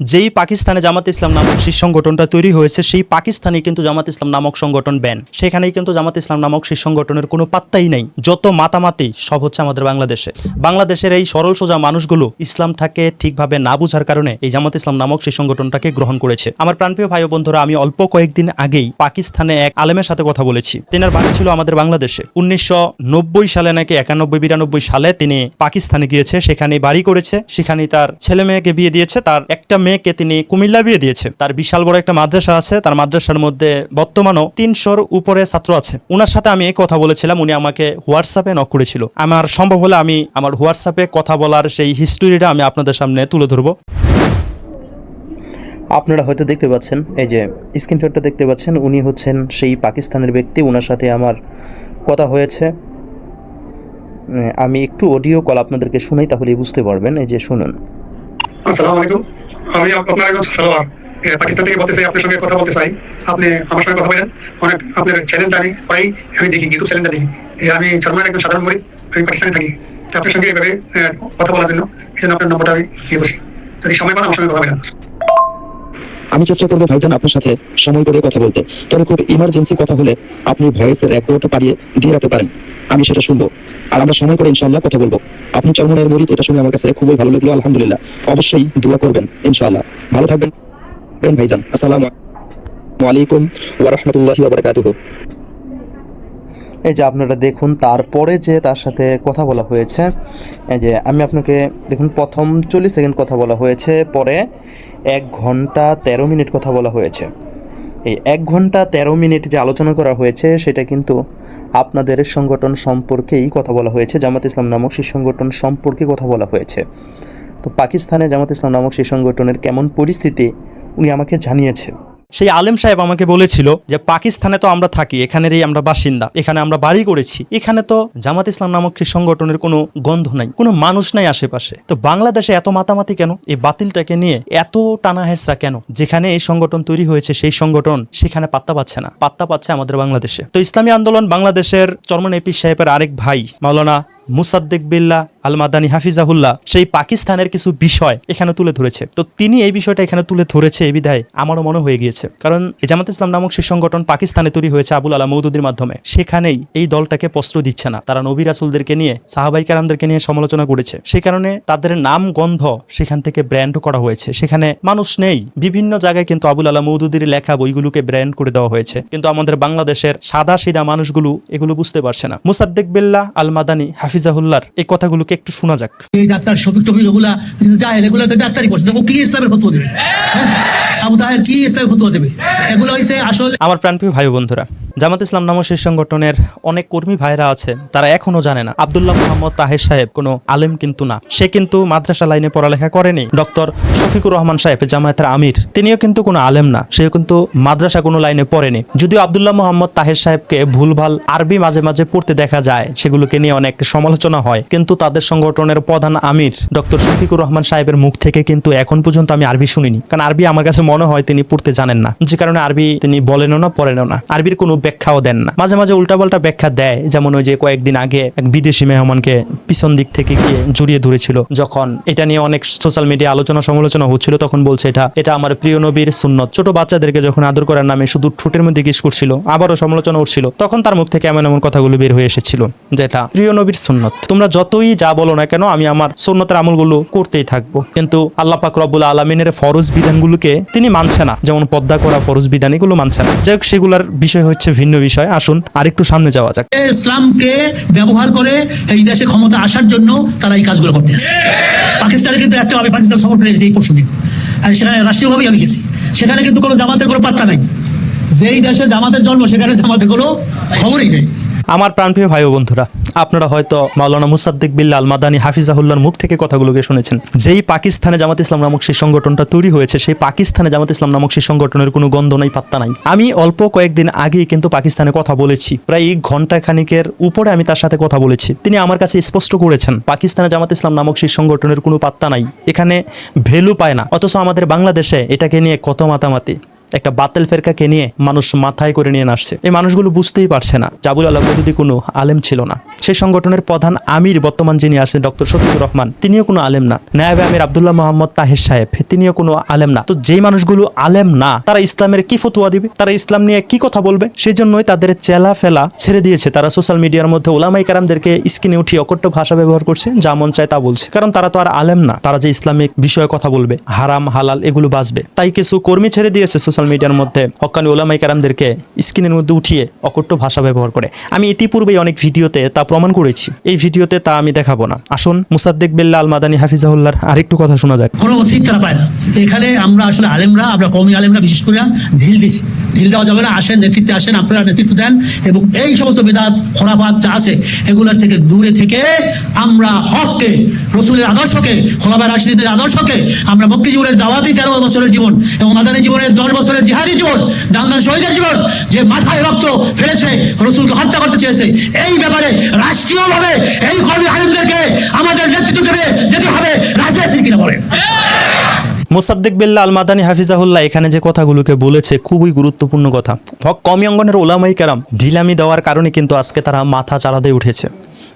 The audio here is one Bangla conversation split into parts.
যেই পাকিস্তানে জামাত ইসলাম নামক সেই সংগঠনটা তৈরি হয়েছে, সেই পাকিস্তানে কিন্তু জামাত ইসলাম নামক সংগঠন ব্যান। সেখানেই কিন্তু জামাত ইসলাম নামক সেই সংগঠনের কোনো পাত্তাই নেই। যত মাতামাতি সব হচ্ছে আমাদের বাংলাদেশে। বাংলাদেশের এই সরল সোজা মানুষগুলো ইসলামটাকে ঠিকভাবে না বুঝার কারণে এই জামাত ইসলাম নামক সেই সংগঠনটাকে গ্রহণ করেছে। আমার প্রাণপ্রিয় ভাই ও বন্ধুরা, আমি অল্প কয়েকদিন আগেই পাকিস্তানে এক আলেমের সাথে কথা বলেছি। তিনার বাড়ি ছিল আমাদের বাংলাদেশে। 1990 সালে নাকি 91-92 সালে তিনি পাকিস্তানে গিয়েছে, সেখানে বাড়ি করেছে, সেখানে তার ছেলে মেয়েকে বিয়ে দিয়েছে, তার একটা মেয়েকে তিনি কুমিল্লা বিয়ে দিয়েছে। তার বিশাল বড় একটা মাদ্রাসা আছে, তার মাদ্রাসার মধ্যে বর্তমানও 300-র উপরে ছাত্র আছে। ওনার সাথে আমি এই কথা বলেছিলাম, উনি আমাকে হোয়াটসঅ্যাপে নক করেছিল। আমার সম্ভব হলে আমি আমার হোয়াটসঅ্যাপে কথা বলার সেই হিস্টোরিটা আমি আপনাদের সামনে তুলে ধরবো। আপনারা হয়তো দেখতে পাচ্ছেন, এই যে স্ক্রিনশটটা দেখতে পাচ্ছেন, উনি হচ্ছেন সেই পাকিস্তানের ব্যক্তি। ওনার সাথে আমার কথা হয়েছে। আমি একটু অডিও কল আপনাদেরকে শুনাই, তাহলেই বুঝতে পারবেন। এই যে শুনুন। আসসালামু আলাইকুম, আমি আপনার একজন সালোয়ার পাকিস্তান থেকে বলতে চাই, আপনার সঙ্গে কথা বলতে চাই। আপনি আমার সঙ্গে কথা বলেন। অনেক আপনার চ্যানেলটা আমি প্রায় আমি দেখি, ইউটিউব চ্যানেলটা দেখি। আমি জন্মের একজন সাধারণ গরিব, আমি পাকিস্তানে থাকি। তো আপনার সঙ্গে এভাবে কথা বলার জন্য এই জন্য আপনার নম্বরটা আমি নিয়ে বসি। যদি সময় পান আমার সঙ্গে কথা বলেন। আমি চেষ্টা করবো ভাইজান আপনার সাথে সময় করে কথা বলতে, তবে খুব ইমার্জেন্সি কথা হলে আপনি ভয়েসের রেকর্ডটা পাঠিয়ে দিয়ে রাখতে পারেন, আমি সেটা শুনবো। আর আমরা সময় করে ইনশাআল্লাহ কথা বলবো। আপনি চরমনের মরিদ, এটা শুনে আমার কাছে খুবই ভালো লাগলো, আলহামদুলিল্লাহ। অবশ্যই দোয়া করবেন ইনশাআল্লাহ। ভালো থাকবেন ভাইজান। আসসালামু আলাইকুম ওয়া রাহমাতুল্লাহি ওয়া বারাকাতুহু। এই যে আপনারা দেখুন, তারপরে যে তার সাথে কথা বলা হয়েছে, এই যে আমি আপনাকে দেখুন, প্রথম 40 সেকেন্ড কথা বলা হয়েছে, পরে 1 ঘন্টা 13 মিনিট কথা বলা হয়েছে। এই 1 ঘন্টা 13 মিনিট যে আলোচনা করা হয়েছে, সেটা কিন্তু আপনাদের সংগঠন সম্পর্কেই কথা বলা হয়েছে, জামাত ইসলাম নামক সেই সংগঠন সম্পর্কে কথা বলা হয়েছে। তো পাকিস্তানে জামাত ইসলাম নামক সেই সংগঠনের কেমন পরিস্থিতি উনি আমাকে জানিয়েছে। সেই আলেম সাহেব আমাকে বলেছিল যে পাকিস্তানে তো আমরা থাকি, এখানেরই আমরা বাসিন্দা, এখানে আমরা বাড়ি করেছি, এখানে তো জামাত ইসলাম নামক সেই সংগঠনের কোনো গন্ধ নাই, কোনো মানুষ নাই আশেপাশে। তো বাংলাদেশে এত মাতামাতি কেন? এই বাতিলটাকে নিয়ে এত টানা হেঁচড়া কেন? যেখানে এই সংগঠন তৈরি হয়েছে সেই সংগঠন সেখানে পাত্তা পাচ্ছে না, পাত্তা পাচ্ছে আমাদের বাংলাদেশে। তো ইসলামী আন্দোলন বাংলাদেশের চরমন এপি সাহেবের আরেক ভাই মাওলানা মুসাদ্দিক বিল্লাহ আল মাদানী হাফিজাহুল্লাহ সেই পাকিস্তানের কিছু বিষয় এখানে তুলে ধরেছে। তো তিনি এই বিষয়টা এখানে তুলে ধরেছে, এই বিধায় আমারও মনে হয়ে গিয়েছে। কারণ এই জামাত ইসলাম নামক সেই সংগঠন পাকিস্তানে তৈরি হয়েছে আবুল আলা মওদুদির মাধ্যমে। সেখানেই এই দলটাকে প্রশ্রয় দিচ্ছে না। তারা নবী রাসূলদেরকে নিয়ে, সাহাবাই কেরামদেরকে নিয়ে সমালোচনা করেছে। সেই কারণে তাদের নাম গন্ধ সেখান থেকে ব্র্যান্ড করা হয়েছে। সেখানে মানুষ নেই। বিভিন্ন জায়গায় কিন্তু আবুল আলা মওদুদির লেখা বইগুলোকে ব্র্যান্ড করে দেওয়া হয়েছে। কিন্তু আমাদের বাংলাদেশের সাদা সিধা মানুষগুলো এগুলো বুঝতে পারছে না। মুসাদ্দিক বিল্লাহ আল মাদানী হাফিজাহুল্লাহর এই কথাগুলোকে একটু শোনা যাক। এই ডাক্তার শফিক টফিক ওগুলা জাহেল, এগুলা তো ডাক্তারি করছে, দেখো কি ইসলামের ফতোয়া দেবে? আবু তাহের কি ইসলামের ফতোয়া দেবে? এগুলো হইছে আসলে। আমার প্রাণপ্রিয় ভাই বন্ধুরা, জামাত ইসলাম নামক সেই সংগঠনের অনেক কর্মী ভাইরা আছে, তারা এখনো জানে না আব্দুল্লাহ মোহাম্মদ তাহের সাহেব কোনো আলেম কিন্তু না। সে কিন্তু মাদ্রাসা লাইনে পড়ালেখা করেনি। ডক্টর শফিকুর রহমান সাহেব জামায়াতের আমির, তিনিও কিন্তু কোনো আলেম না, সেও কিন্তু মাদ্রাসা কোনো লাইনে পড়েনি। যদিও আব্দুল্লাহ মোহাম্মদ তাহের সাহেবকে ভুলভাল আরবি মাঝে মাঝে পড়তে দেখা যায়, সেগুলোকে নিয়ে অনেক সমালোচনা হয়, কিন্তু তাদের সংগঠনের প্রধান আমির ডক্টর শফিকুর রহমান সাহেবের মুখ থেকে কিন্তু এখন পর্যন্ত আমি আরবি শুনিনি। কারণ আরবি আমার কাছে মনে হয় তিনি পড়তে জানেন না, যে কারণে আরবি তিনি বলেনও না, পড়েনও না, আরবির কোনো ব্যাখ্যাও দেন না। মাঝে মাঝে উল্টাপাল্টা ব্যাখ্যা দেয়, যেমন ওই যে কয়েকদিন আগে এক বিদেশি মেহমানকে পিছন দিক থেকে গিয়ে জড়িয়ে ধরেছিল, যখন এটা নিয়ে অনেক সোশ্যাল মিডিয়া আলোচনা সমালোচনা হচ্ছিল, তখন বলছে এটা আমার প্রিয় নবীর সুন্নত। ছোট বাচ্চাদেরকে যখন আদর করার নামে শুধু ঠোঁটের মধ্যে কিস করছিল, আবারও সমালোচনা উঠছিল, তখন তার মুখ থেকে এমন এমন কথাগুলো বের হয়ে এসেছিল যে এটা প্রিয় নবীর সুন্নত। তোমরা যতই যা বলো না কেন, আমি আমার সুন্নতের আমলগুলো করতেই থাকবো। কিন্তু আল্লাহ পাক রব্বুল আলামিনের ফরজ বিধানগুলোকে তিনি মানছে না, যেমন পর্দা করা ফরজ বিধান, এগুলো মানছে না। যাই হোক, সেগুলোর বিষয় হচ্ছে ভিন্ন বিষয়। আসুন আরেকটু সামনে যাওয়া যাক। ইসলামকে ব্যবহার করে এই দেশে ক্ষমতা আসার জন্য তারা এই কাজগুলো করতেছে। পাকিস্তানে কিন্তু একটা, আমি পাকিস্তান সফর করে এই পরশুদিন, আর সেখানে রাষ্ট্রীয়ভাবেই আমি গেছি, সেখানে কিন্তু কোনো জামাতের কোনো পাত্তা নাই। যেই দেশে জামাতের জন্ম, সেখানে জামাতের কোনো খবরই নেই। আমার প্রাণপ্রিয় ভাই ও বন্ধুরা, আপনারা হয়তো মাওলানা মুসাদ্দিক বিল্লাহ আল মাদানী হাফিজাহুল্লাহর মুখ থেকে কথাগুলোকে শুনেছেন। যেই পাকিস্তানে জামাত ইসলাম নামক সেই সংগঠনটা তৈরি হয়েছে, সেই পাকিস্তানে জামাত ইসলাম নামক সেই সংগঠনের কোনো গন্ধ নাই, পাত্তা নাই। আমি অল্প কয়েকদিন আগেই কিন্তু পাকিস্তানে কথা বলেছি, প্রায় ঘন্টা খানিকের উপরে আমি তার সাথে কথা বলেছি। তিনি আমার কাছে স্পষ্ট করেছেন পাকিস্তানে জামাত ইসলাম নামক সেই সংগঠনের কোনো পাত্তা নাই, এখানে ভ্যালু পায় না। অথচ আমাদের বাংলাদেশে এটাকে নিয়ে কত মাতামাতি। একটা বাতিল ফেরকাকে নিয়ে মানুষ মাথায় করে নিয়ে আসছে। এই মানুষগুলো বুঝতেই পারছে না জাবুল আল্লাহ যদি কোনো আলেম ছিল না। সেই সংগঠনের প্রধান আমির বর্তমান যিনি আছেন ডক্টর শফিকুর রহমান, তিনিও কোনো আলেম না। নায়েবে আমির আব্দুল্লাহ মোহাম্মদ তাহের সাহেব, তিনিও কোনো আলেম না। তো যেই মানুষগুলো আলেম না, তারা ইসলামের কি ফতোয়া দিবে, তারা ইসলাম নিয়ে কি কথা বলবে? সেই জন্যই তাদের চেলা ফেলা ছেড়ে দিয়েছে। তারা সোশ্যাল মিডিয়ার মধ্যে ওলামায়ে কেরামদেরকে স্ক্রিনে উঠিয়ে অকট্য ভাষা ব্যবহার করছে, যা মন চায় তা বলছে। কারণ তারা তো আর আলেম না। তারা যে ইসলামিক বিষয়ে কথা বলবে, হারাম হালাল এগুলো বাঁচবে, তাই কিছু কর্মী ছেড়ে দিয়েছে সোশ্যাল মিডিয়ার মধ্যে হক্কানি ওলামায়ে কেরামদেরকে স্ক্রিনের মধ্যে উঠিয়ে অকট্য ভাষা ব্যবহার করে। আমি ইতিপূর্বেই অনেক ভিডিওতে তা প্রমাণ করেছি, এই ভিডিওতে তা আমি দেখাবো না। আসুন মুসাদ্দেক বিল্লাহ আল মাদানী হাফিজাহুল্লাহর আরেকটু কথা শোনা যাক। কোনো সিট তারা পায় না। এখানে আমরা আসলে আলেমরা, আমরা কওমি আলেমরা বিশেষ করে ঢিল দিছি। ঢিল দেওয়া যাবে না। আসেন, নেতৃত্বে আসেন, আপনারা নেতৃত্ব দেন এবং এই সমস্ত বিদআত খোরাফাত যা আছে এগুলোর থেকে দূরে থেকে আমরা হককে, রসুলের আদর্শকে, খোলাফায়ে রাশিদিনের আদর্শকে, আমরা মক্কি জীবনের দাওয়াতি 13 বছরের জীবন এবং মাদানী জীবনের 10 বছরের জিহাদি জীবন, দান শহীদের জীবন, যে মাথায় রক্ত ফেলেছে, রসুলকে হত্যা করতে চেয়েছে, এই ব্যাপারে রাষ্ট্রীয়ভাবে এই কওমি আলেমদেরকে আমাদের নেতৃত্ব দেবে যেতে হবে। রাজি আছেন কিনা বলেন? মুসাদ্দেক বিল্লাহ আল মাদানী হাফিজাহুল্লাহ এখানে যে কথাগুলোকে বলেছে খুবই গুরুত্বপূর্ণ কথা। হক কওমি অঙ্গনের ওলামায়ে কেরাম ঢিলামি দেওয়ার কারণে কিন্তু আজকে তারা মাথা চাড়া দিয়ে উঠেছে।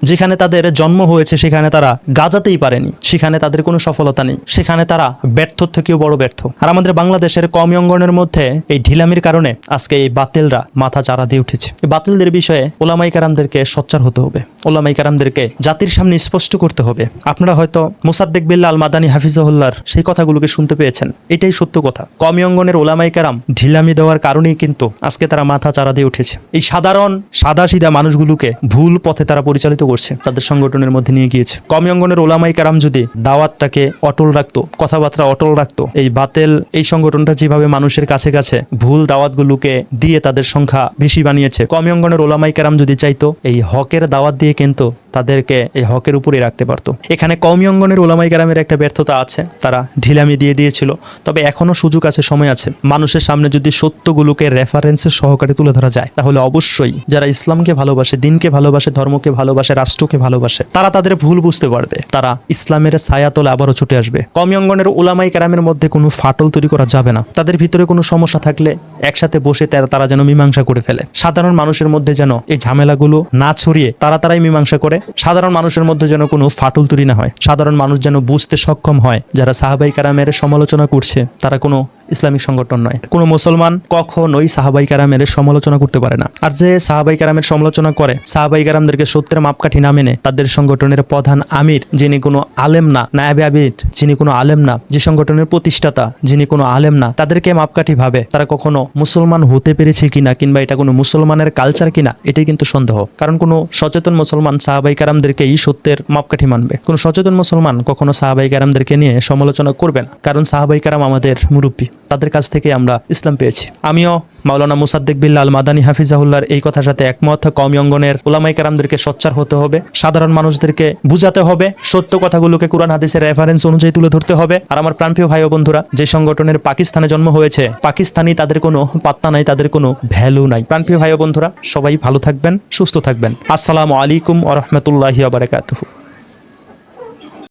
যেখানে তাদের জন্ম হয়েছে সেখানে তারা গাজাতেই পারেনি, সেখানে তাদের কোনো সফলতা নেই, সেখানে তারা ব্যর্থ থেকেও বড় ব্যর্থ। আর আমাদের বাংলাদেশের কওমি অঙ্গনের মধ্যে এই ঢিলামির কারণে আজকে এই বাতিলরা মাথা চাড়া দিয়ে উঠেছে। এই বাতিলদের বিষয়ে ওলামায়ে কেরামদেরকে সোচ্চার হতে হবে, ওলামায়ে কেরামদেরকে জাতির সামনে স্পষ্ট করতে হবে। আপনারা হয়তো মুসাদ্দেক বিল্লাহ আল মাদানী হাফিজাহুল্লাহর সেই কথাগুলোকে শুনতে পেয়েছেন, এটাই সত্য কথা। কওমি অঙ্গনের ওলামায়ে কেরাম ঢিলামি দেওয়ার কারণেই কিন্তু আজকে তারা মাথা চাড়া দিয়ে উঠেছে। এই সাধারণ সাদাসিধা মানুষগুলোকে ভুল পথে তারা পরিচালিত করছে, তাদের সংগঠনের মধ্যে নিয়ে গিয়েছে। কওমি অঙ্গনের ওলামায়ে কেরাম যদি দাওয়াতটাকে অটল রাখতো, কথাবার্তা অটল রাখতো, এই বাতিল এই সংগঠনটা যেভাবে মানুষের কাছে কাছে ভুল দাওয়াতগুলোকে দিয়ে তাদের সংখ্যা বেশি বানিয়েছে, কওমি অঙ্গনের ওলামায়ে কেরাম যদি চাইতো এই হকের দাওয়াত দিয়ে কিন্তু তাদেরকে এই হকের উপরে রাখতে পারতো। এখানে কওমি অঙ্গনের ওলামায়ে কেরামের একটা ব্যর্থতা আছে, তারা ঢিলামি দিয়ে দিয়েছিল। তবে এখনো সুযোগ আছে, সময় আছে। মানুষের সামনে যদি সত্যগুলোকে রেফারেন্সের সহকারে তুলে ধরা যায়, তাহলে অবশ্যই যারা ইসলামকে ভালোবাসে, দিনকে ভালোবাসে, ধর্মকে ভালোবাসে, রাষ্ট্রকে ভালোবাসে, তারা তাদের ভুল বুঝতে পারবে, তারা ইসলামের ছায়াতলে আবারও ছুটে আসবে। কওমি অঙ্গনের ওলামায়ে কেরামের মধ্যে কোনো ফাটল তৈরি করা যাবে না। তাদের ভিতরে কোনো সমস্যা থাকলে একসাথে বসে তারা যেন মীমাংসা করে ফেলে। সাধারণ মানুষের মধ্যে যেন এই ঝামেলাগুলো না ছড়িয়ে তারাই মীমাংসা করে। সাধারণ মানুষের মধ্যে যেন কোনো ফাটল তৈরি না হয়। সাধারণ মানুষ যেন বুঝতে সক্ষম হয় যারা সাহাবায়ে কেরামের সমালোচনা করছে তারা কোনো ইসলামিক সংগঠন নয়। কোনো মুসলমান কখনোই সাহাবায়ে কেরামের সমালোচনা করতে পারে না। আর যে সাহাবায়ে কেরামের সমালোচনা করে, সাহাবায়ে কেরামদেরকে সত্যের মাপকাঠি না মেনে তাদের সংগঠনের প্রধান আমির যিনি কোনো আলেম না, নায়েবে আমির যিনি কোনো আলেম না, যে সংগঠনের প্রতিষ্ঠাতা যিনি কোনো আলেম না, তাদেরকে মাপকাঠি ভাবে, তারা কখনো মুসলমান হতে পেরেছে কিনা কিংবা এটা কোনো মুসলমানের কালচার কিনা, এটাই কিন্তু সন্দেহ। কারণ কোনো সচেতন মুসলমান সাহাবায়ে কেরামদেরকে এই সত্যের মাপকাঠি মানবে। কোনো সচেতন মুসলমান কখনো সাহাবায়ে কেরামদেরকে নিয়ে সমালোচনা করবে না, কারণ সাহাবায়ে কেরাম আমাদের মুরব্বী, তাদের কাছ থেকে আমরা ইসলাম পেয়েছি। আমিও মাওলানা মুসাদ্দেক বিল্লাহ আল মাদানী হাফিজাহুল্লাহর এই কথার সাথে একমত। কওমি অঙ্গনের ওলামায়ে কেরামদেরকে সোচ্চার হতে হবে, সাধারণ মানুষদেরকে বুঝাতে হবে, সত্য কথাগুলোকে কুরআন হাদিসের রেফারেন্স অনুযায়ী তুলে ধরতে হবে। আর আমার প্রাণপ্রিয় ভাই ও বন্ধুরা, যে সংগঠনের পাকিস্তানে জন্ম হয়েছে, পাকিস্তানি তাদের কোনো পাত্তা নাই, তাদের কোনো ভ্যালু নাই। প্রাণপ্রিয় ভাই ও বন্ধুরা, সবাই ভালো থাকবেন, সুস্থ থাকবেন। আসসালামু আলাইকুম ওয়া রাহমাতুল্লাহি ওয়া বারাকাতুহু।